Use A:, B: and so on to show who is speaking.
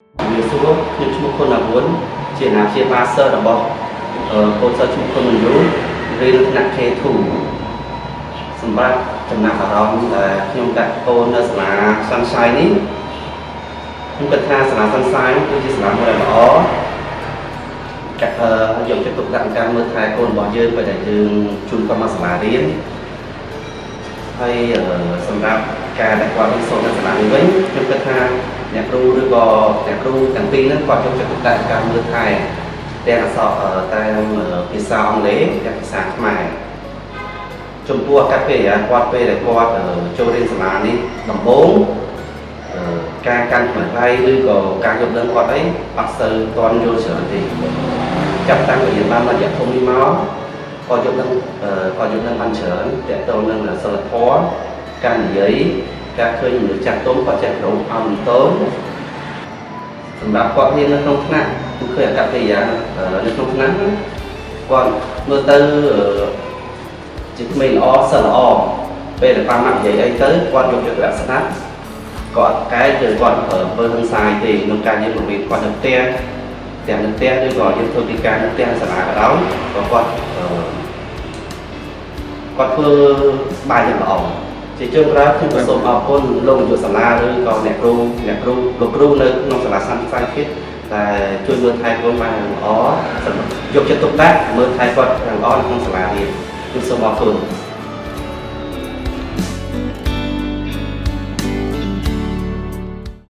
A: វាសួរខ្ញុំឈ្មោះខុនអាវុនជាអាណាព្យាបាលសិស្សរបស់កូនសិស្សឈ្មោះខុនមញ្ញូរៀនថ្នាក់ K2 សម្រាប់ចំណាប់អារម្មណ៍ដែលខ្ញុំកាត់កូននៅសាលា Sunshine នេះខ្ញុំគិតថាសាលា Sunshine គឺជាសាលាមួយដែលល្អយកចិត្តទុកដាក់ការមើលថែកូនរបស់យើងពេលដែលយើងជូនគាត់មកសាលារៀនហើយសម្រាប់ការដែលគាត់រៀនសូត្រនៅសាលានេះវិញខ្ញុំគិតថាអ្នកគ្រូឬក៏អ្នកគ្រូទាំងពីរហ្នឹងគាត់យកចិត្តទុកដាក់ការមើលថែទាំងអក្សរតាមភាសាអង់គ្លេសទាំងភាសាខ្មែរចំពោះអកប្បកិរិយាគាត់ពេលដែលគាត់ចូលរៀនសាលានេះដំបូងការកាន់ផ្នែកដៃឬក៏ការយល់ដឹងគាត់អីអត់សូវទាន់យល់ច្រើនទេចាប់តាំងពីរៀនបានរយៈធំនេះមកគាត់យល់ដឹងបានច្រើនទាក់ទងនឹងសិលធម៌ការនិយាយការឃើញមនុស្សចាស់ទុំគាត់ចេះប្រមអមតូនសម្រាប់គាត់រៀននៅក្នុងថ្នាក់គឺឃើញអកប្បកិរិយានៅក្នុងថ្នាក់គាត់មើលទៅជាក្មេងល្អសិលល្អពេលដែលបានមកនិយាយអីទៅគាត់យកចិត្តទុកដាក់ស្ដាប់គាត់កែគឺគាត់ធ្វើហឹង្សាទេក្នុងការយើងបង្រៀនគាត់នៅផ្ទះទាំងនៅផ្ទះឬក៏យើងធ្វើពីការនៅផ្ទះសាលាក៏ដោយក៏គាត់ធ្វើបាយយ៉ាងល្អជាចុងក្រោយខ្ញុំសូមអរគុណលោកនាយកសាលាឬក៏អ្នកគ្រូលោកគ្រូនៅក្នុងសាលាសាស្ត្រវិទ្យាគិតតែជួយមើលថែកូនបានយ៉ាងល្អយកចិត្តទុកដាក់មើលថែគាត់យ៉ាងល្អនៅក្នុងសាលារៀនខ្ញុំសូមអរគុណ